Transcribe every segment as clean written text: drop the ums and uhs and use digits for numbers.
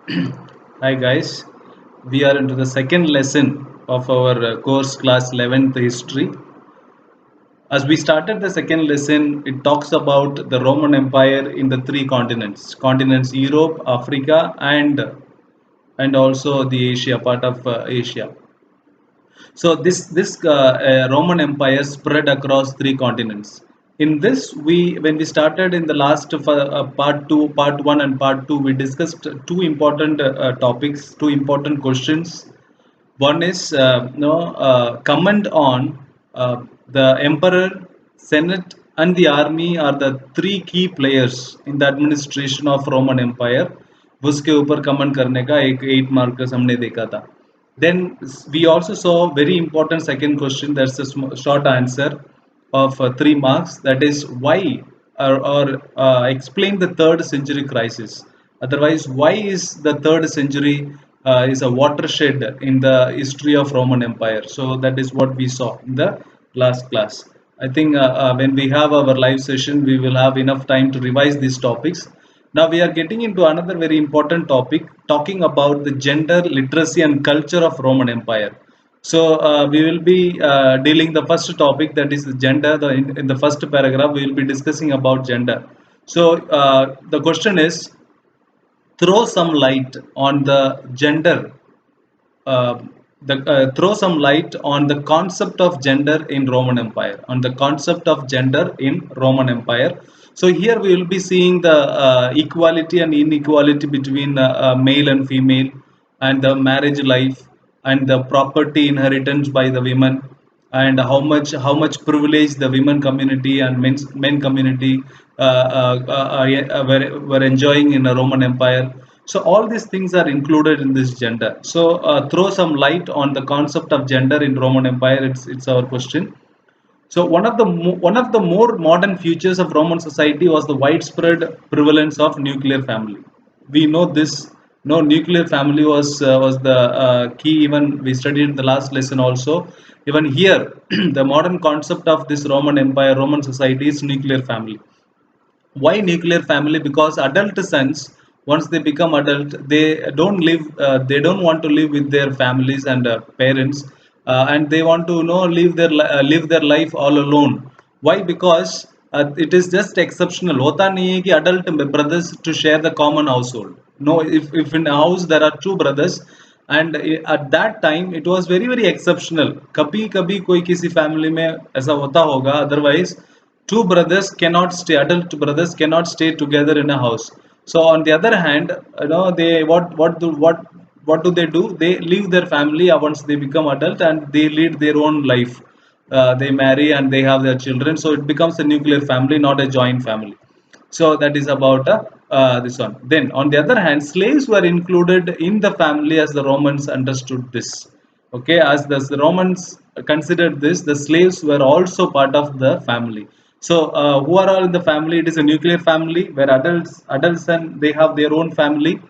Hi guys, we are into the second lesson of our course class 11th history. As we started the second lesson, it talks about the Roman Empire in the three continents Europe, Africa, and also the Asia, part of Asia. So this Roman Empire spread across three continents. In this, when we started in the last of, part one and part two, we discussed two important topics, two important questions. One is comment on the emperor, senate, and the army are the three key players in the administration of Roman Empire. उसके ऊपर comment करने का एक 8 markers हमने देखा था. Then we also saw very important second question. That's a short answer of 3 marks. That is why or explain the third century crisis. Otherwise, why is the third century is a watershed in the history of Roman Empire? So that is what we saw in the last class. I think when we have our live session, we will have enough time to revise these topics. Now we are getting into another very important topic, talking about the gender literacy and culture of Roman Empire. So we will be dealing the first topic, that is the gender. In the first paragraph, we will be discussing about gender. So the question is, throw some light on the gender uh, throw some light on the concept of gender in Roman Empire, on the concept of gender in Roman Empire. So here we will be seeing the equality and inequality between male and female, and the marriage life, and the property inheritance by the women, and how much privilege the women community and men community were enjoying in the Roman Empire. So all these things are included in this gender. So throw some light on the concept of gender in Roman Empire. It's our question. So one of the more modern features of Roman society was the widespread prevalence of nuclear family. We know this. No, nuclear family was the key. Even we studied in the last lesson also. Even here, the modern concept of this Roman Empire, Roman society is nuclear family. Why nuclear family? Because adult sons, once they become adult, they don't want to live with their families and parents, and they want to live their life all alone. Why? Because it is just exceptional. होता नहीं है कि adult brothers to share the common household. No, if in a house there are two brothers, and at that time it was very very exceptional. कभी कभी कोई किसी family में ऐसा होता होगा. Otherwise two brothers cannot stay, adult brothers cannot stay together in a house. So on the other hand, they what do they do? They leave their family once they become adult, and they lead their own life. They marry and they have their children, so it becomes a nuclear family, not a joint family. So that is about this one. Then on the other hand, slaves were included in the family as the Romans understood this. Okay, as the Romans considered this, the slaves were also part of the family. So who are all in the family? It is a nuclear family where adults and they have their own family,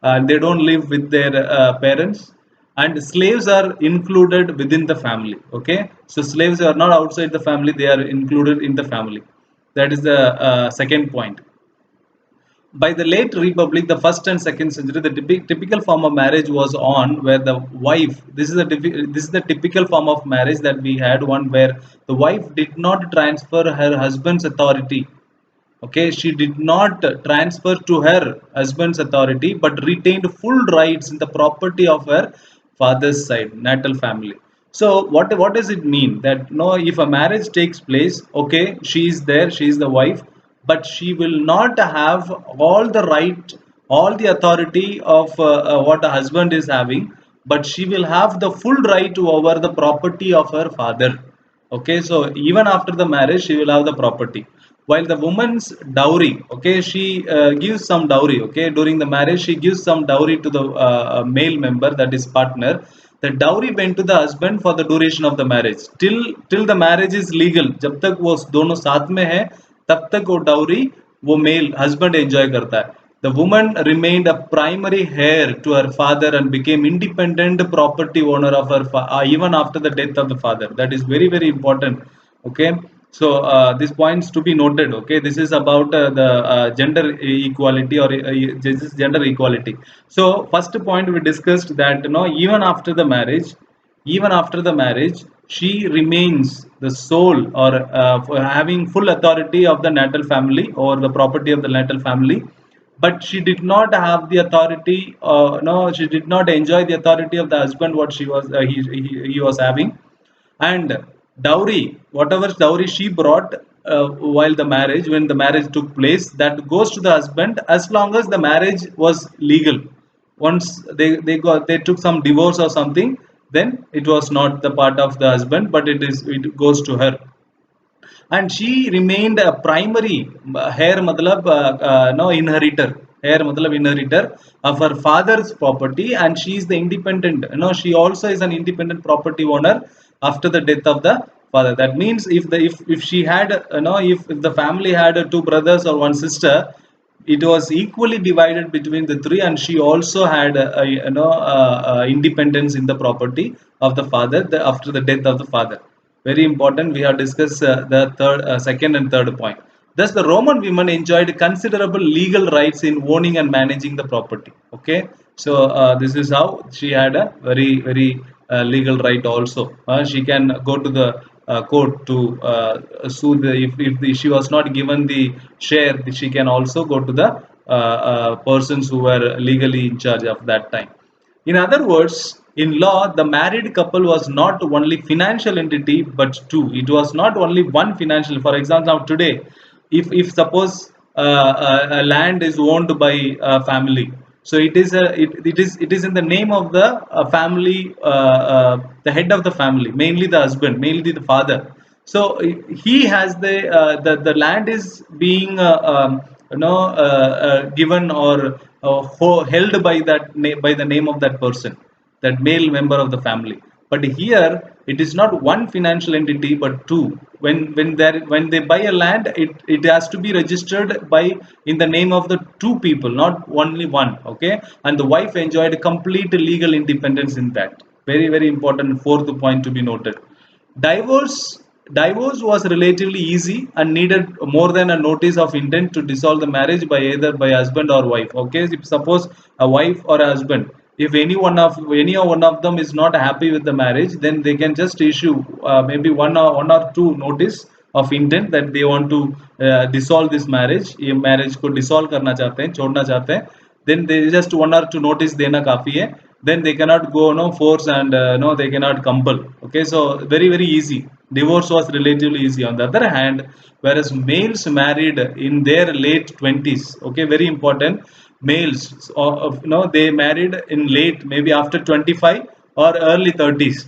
and they don't live with their parents, and slaves are included within the family. Okay, so slaves are not outside the family, they are included in the family. That is the second point. By the late republic, the first and second century, the typical form of marriage was on where the wife, this is the typical form of marriage that we had, one where the wife did not transfer her husband's authority. Okay, she did not transfer to her husband's authority, but retained full rights in the property of her father's side, natal family. So what does it mean? That no, if a marriage takes place, okay, she is there, she is the wife, but she will not have all the right, all the authority of what a husband is having, but she will have the full right over the property of her father. Okay, so even after the marriage she will have the property. While the woman's dowry, okay, she gives some dowry. Okay, during the marriage she gives some dowry to the male member, that is partner. The dowry went to the husband for the duration of the marriage, till the marriage is legal. जब तक वो दोनों साथ में है, तब तक वो dowry वो मेल हस्बैंड एंजॉय करता है. The woman remained a primary heir to her father and became independent property owner of her even after the death of the father. That is very very important. Okay, So these points to be noted. Okay, this is about the gender equality, or this is gender equality. So first point we discussed that, even after the marriage, she remains the sole, or for having full authority of the natal family or the property of the natal family. But she did not have the authority. No, she did not enjoy the authority of the husband what she was he was having. And dowry, whatever dowry she brought while the marriage, when the marriage took place, that goes to the husband as long as the marriage was legal. Once they took some divorce or something, then it was not the part of the husband, but it goes to her. And she remained a primary heir, matlab no, inheritor. Heir matlab inheritor of her father's property, and she is the independent, she also is an independent property owner after the death of the father. That means if she had, if the family had two brothers or one sister, it was equally divided between the three, and she also had independence in the property of the father, after the death of the father. Very important. We have discussed the second and third point. Thus, the Roman women enjoyed considerable legal rights in owning and managing the property. Okay, so this is how she had a very legal right also. She can go to the court to sue she was not given the share. She can also go to the persons who were legally in charge of that time. In other words, in law, the married couple was not only financial entity but two. It was not only one financial. For example, now today, if suppose a land is owned by a family, so it is in the name of the family, the head of the family, mainly the husband, mainly the father. So he has the land is being given, or held by by the name of that person, that male member of the family. But here it is not one financial entity but two. When they buy a land, it has to be registered by in the name of the two people, not only one. Okay, and the wife enjoyed complete legal independence in that. Very very important fourth point to be noted. Divorce was relatively easy and needed more than a notice of intent to dissolve the marriage by either by husband or wife. Okay, if suppose a wife or a husband, if any one of them is not happy with the marriage, then they can just issue maybe one or two notice of intent that they want to dissolve this marriage. ये marriage को dissolve करना चाहते हैं, छोड़ना चाहते हैं, then they just one or two notice देना काफी है. Then they cannot go no force, and no, they cannot compel. Okay, so very very easy. Divorce was relatively easy. On the other hand, whereas males married in their late 20s, okay, very important. Males, they married in late, maybe after 25 or early 30s,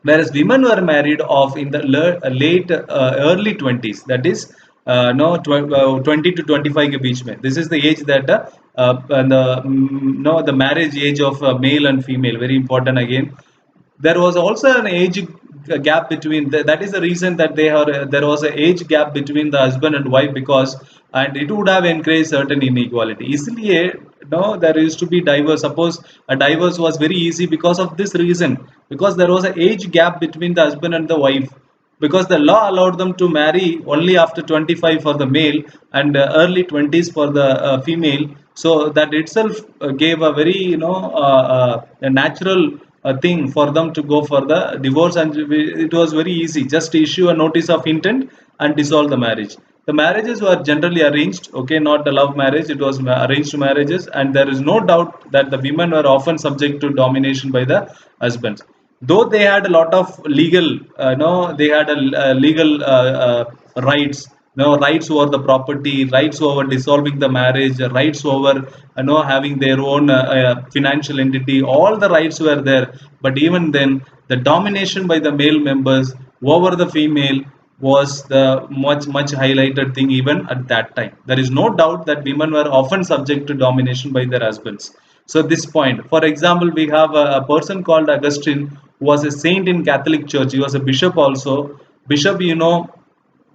whereas women were married off in the late early 20s. That is no 20 to 25 के बीच में. This is the age that the no, the marriage age of male and female, very important again. There was also an age gap between that is the reason that there was an age gap between the husband and wife, because and it would have encouraged certain inequality. Isliye, no, there used to be divorce. Suppose a divorce was very easy because of this reason, because there was an age gap between the husband and the wife, because the law allowed them to marry only after 25 for the male and early 20s for the female. So that itself gave a very a natural thing for them to go for the divorce, and it was very easy, just issue a notice of intent and dissolve the marriage. The marriages were generally arranged. Okay, not the love marriage, it was arranged marriages, and there is no doubt that the women were often subject to domination by the husbands, though they had a lot of legal no, they had legal rights, rights over the property, rights over dissolving the marriage, rights over having their own financial entity. All the rights were there, but even then the domination by the male members over the female was the much highlighted thing even at that time. There is no doubt that women were often subject to domination by their husbands. So this point, for example, we have a person called Augustine, who was a saint in Catholic Church. He was a bishop also. Bishop,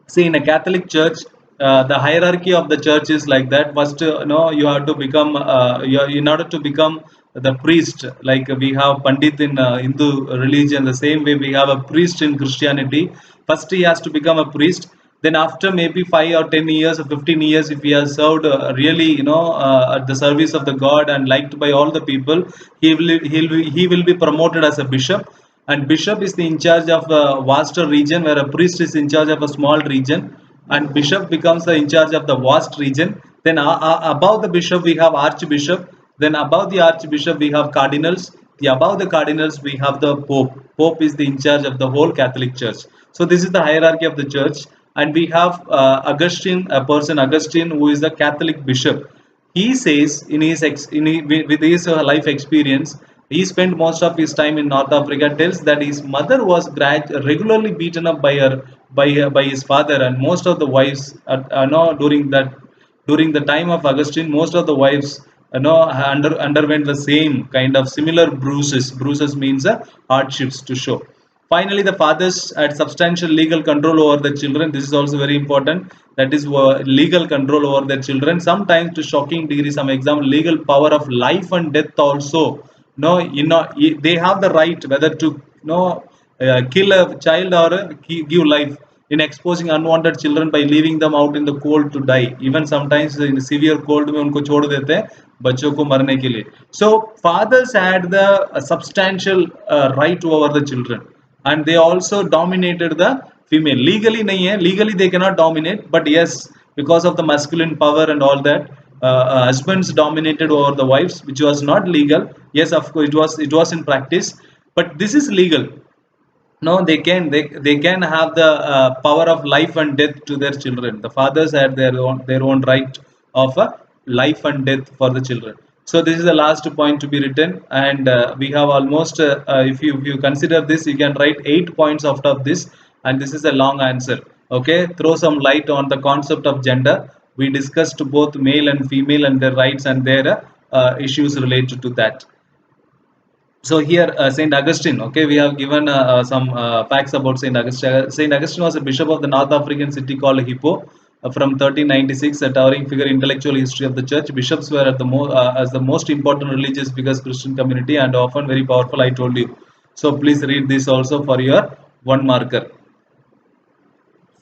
see, in a Catholic church, The hierarchy of the church is like that. First, you have to become in order to become the priest. Like we have pandit in Hindu religion, the same way we have a priest in Christianity. First, he has to become a priest. Then, after maybe 5 or 10 years or 15 years, if he has served really, at the service of the God and liked by all the people, he will be promoted as a bishop. And bishop is the in charge of a vaster region, where a priest is in charge of a small region, and bishop becomes the in charge of the vast region. Then above the bishop we have archbishop. Then above the archbishop we have cardinals. The above the cardinals we have the pope is the in charge of the whole Catholic Church. So this is the hierarchy of the church. And we have Augustine, who is the Catholic bishop. He says in with his life experience, he spent most of his time in North Africa. Tells that his mother was regularly beaten up by his father, and most of the wives, during the time of Augustine, most of the wives, underwent the same kind of similar bruises. Bruises means hardships to show. Finally, the fathers had substantial legal control over the children. This is also very important. That is legal control over their children. Sometimes to shocking degree. Some example, legal power of life and death also. No, they have the right whether to kill a child or give life, in exposing unwanted children by leaving them out in the cold to die. Even sometimes in severe cold में उनको छोड़ देते हैं बच्चों को मरने के लिए. So fathers had the substantial right over the children, and they also dominated the female. Legally नहीं है, legally they cannot dominate, but yes, because of the masculine power and all that, husbands dominated over the wives, which was not legal. Yes, of course it was in practice, but this is legal. No, they can have the power of life and death to their children. The fathers had their own right of life and death for the children. So this is the last point to be written. And we have almost if you consider this, you can write 8 points out of this, and this is a long answer. Okay, throw some light on the concept of gender. We discussed both male and female and their rights and their issues related to that. So here, Saint Augustine. Okay, we have given some facts about Saint Augustine. Saint Augustine was a bishop of the North African city called Hippo from 1396, a towering figure in intellectual history of the church. Bishops were as the most important religious figures Christian community, and often very powerful. I told you. So please read this also for your one marker.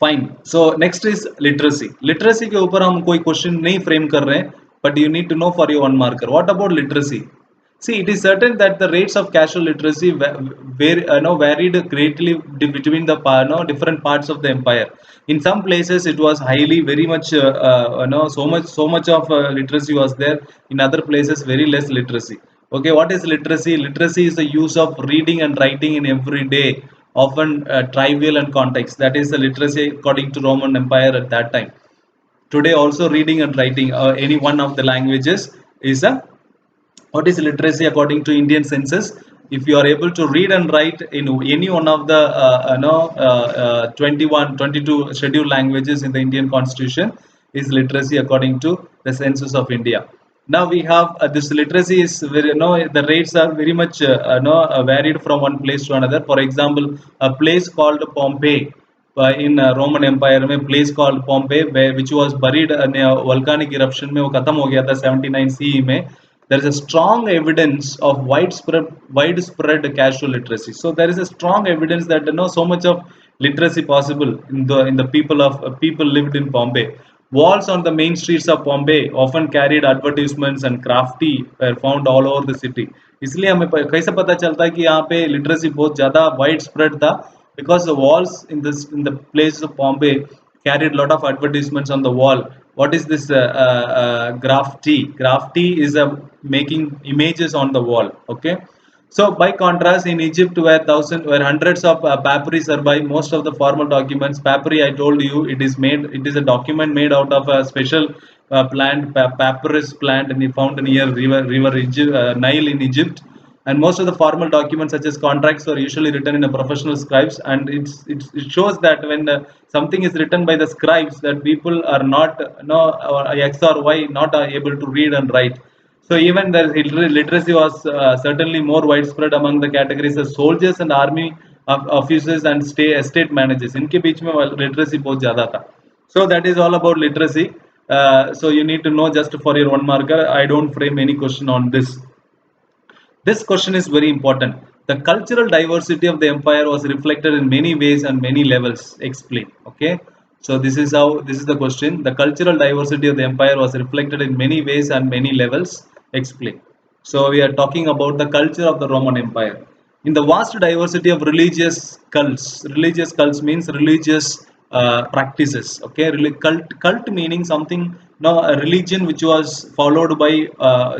Fine. So next is literacy. Literacy के ऊपर हम कोई question नहीं frame कर रहे हैं, but you need to know for your one marker. What about literacy? See, it is certain that the rates of casual literacy varied greatly between the different parts of the empire. In some places, it was highly, very much, so much of literacy was there. In other places, very less literacy. Okay, what is literacy? Literacy is the use of reading and writing in every day, often trivial and context. That is the literacy according to Roman Empire at that time. Today, also reading and writing any one of the languages is a. What is literacy according to Indian census? If you are able to read and write in any one of the 21, 22 scheduled languages in the Indian Constitution, is literacy according to the census of India. Now we have this literacy is very, the rates are very much varied from one place to another. For example, a place called Pompeii in Roman Empire में place called Pompeii, which was buried in a volcanic eruption में, वो खत्म हो गया था 79 CE में. There is a strong evidence of widespread casual literacy. So there is a strong evidence that so much of literacy possible in the people lived in Pompeii. Walls on the main streets of Pompeii often carried advertisements and graffiti were found all over the city. इसलिए हमें कैसे पता चलता है कि यहाँ पे literacy बहुत ज़्यादा वाइड स्प्रेड था, because the walls in the place of Pompeii carried a lot of advertisements on the wall. What is this graffiti? Graffiti is making images on the wall. Okay, so by contrast, in Egypt, where hundreds of papyri survive most of the formal documents. Papyri, I told you, it is a document made out of a special plant, papyrus plant, and found near river Egypt, Nile in Egypt. And most of the formal documents such as contracts are usually written in a professional scribes, and it shows that when something is written by the scribes, that people are not X or Y not able to read and write. So even the literacy was certainly more widespread among the categories of soldiers and army officers and estate managers. इनके बीच में literacy बहुत ज़्यादा था. So that is all about literacy. So you need to know just for your one marker. I don't frame any question on this. This question is very important. The cultural diversity of the empire was reflected in many ways and many levels. Explain. Okay. So this is the question. The cultural diversity of the empire was reflected in many ways and many levels. Explain. So we are talking about the culture of the Roman Empire. In the vast diversity of religious cults means religious practices. Okay, cult meaning something, no, a religion which was followed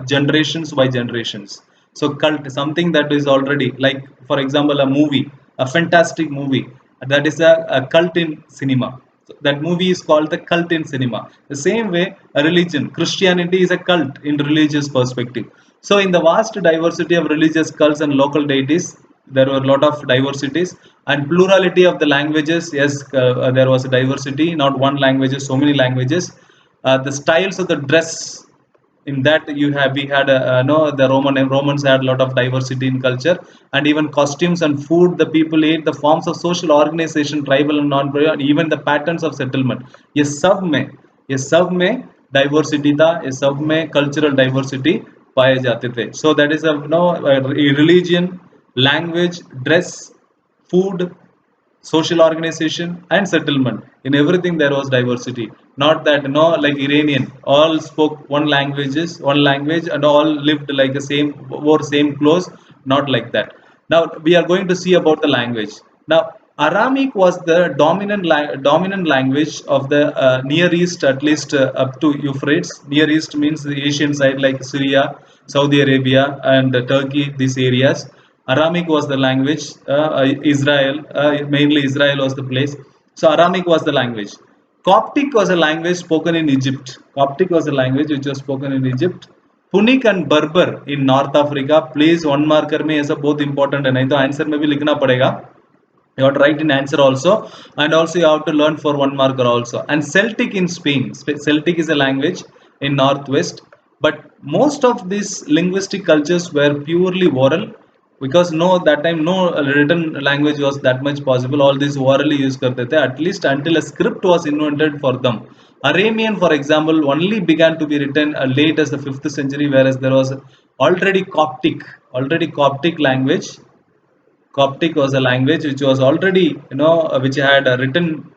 generations by generations. So cult, something that is already, like for example a movie, a fantastic movie, that is a cult in cinema. So that movie is called the cult in cinema. The same way, a religion, Christianity is a cult in religious perspective. So in the vast diversity of religious cults and local deities, there were a lot of diversities and plurality of the languages. Yes, there was a diversity, not one language, so many languages. The styles of the dress, in that you have we had no, the Romans had a lot of diversity in culture, and even costumes and food the people ate, the forms of social organization, tribal and non-tribal, and even the patterns of settlement. ये सब में diversity था, ये सब में cultural diversity पाए जाते थे. So that is a, no, a religion, language, dress, food, social organization and settlement. In everything there was diversity. Not that, no, like Iranian all spoke one language and all lived like the same, wore same clothes. Not like that. Now we are going to see about the language. Now Aramic was the dominant language of the Near East, at least up to Euphrates. Near East means the Asian side, like Syria, Saudi Arabia and Turkey, these areas. Aramic was the language. Israel, mainly Israel was the place. So Aramic was the language. Coptic was a language spoken in Egypt. Coptic was a language which was spoken in Egypt. Punic and Berber in North Africa. Please one marker में ऐसा बहुत important है, नहीं तो answer में भी लिखना पड़ेगा. You have to write in answer also, and also you have to learn for one marker also. And Celtic in Spain. Celtic is a language in northwest. But most of these linguistic cultures were purely oral, because no, that time no written language was that much possible. All these orally use karte the, at least until a script was invented for them. Aramean, for example, only began to be written late as the 5th century, whereas there was already Coptic language. Coptic was a language which was already, which had a written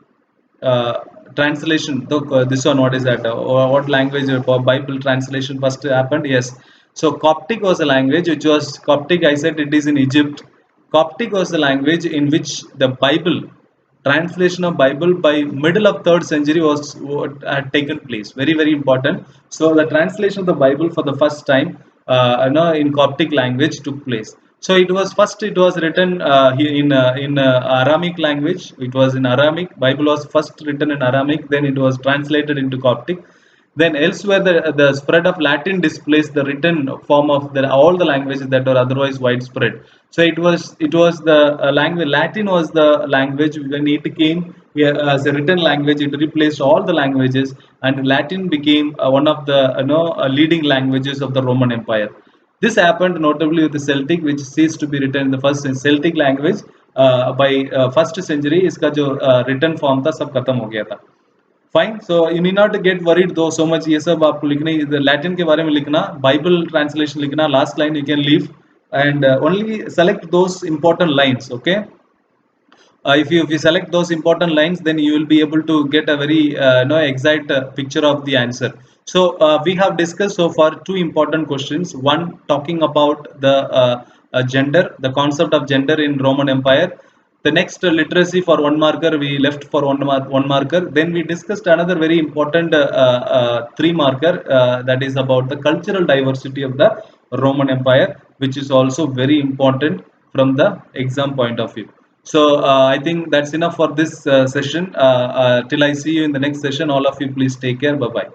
uh, translation. This one, what is that? What language Bible translation first happened? Yes. So Coptic was a language which was Coptic. I said it is in Egypt. Coptic was the language in which the Bible translation of Bible by middle of 3rd century was what had taken place. Very very important. So the translation of the Bible for the first time, in Coptic language took place. So it was written in Aramic language. It was in Aramic. Bible was first written in Aramic. Then it was translated into Coptic. Then elsewhere, the spread of Latin displaced the written form of all the languages that were otherwise widespread. So it was the language. Latin was the language when it came, as a written language. It replaced all the languages, and Latin became one of the leading languages of the Roman Empire. This happened notably with the Celtic, which ceased to be written in the first Celtic language by first century. इसका जो written form था सब खत्म हो गया था. Fine. So you knee not gate worried दो so much. ये सब आपको लिखना ही, लैटिन के बारे में लिखना, बाइबल ट्रांसलेशन लिखना, last line you can leave and only select those important lines. Okay. If you select those important lines, then you will be able to get a very no exact picture of the answer. So we have discussed so far two important questions. One talking about the gender, the concept of gender in Roman Empire. The next literacy for one marker we left for one marker. Then we discussed another very important three marker, that is about the cultural diversity of the Roman Empire, which is also very important from the exam point of view. So I think that's enough for this session. Till I see you in the next session, all of you please take care. Bye bye.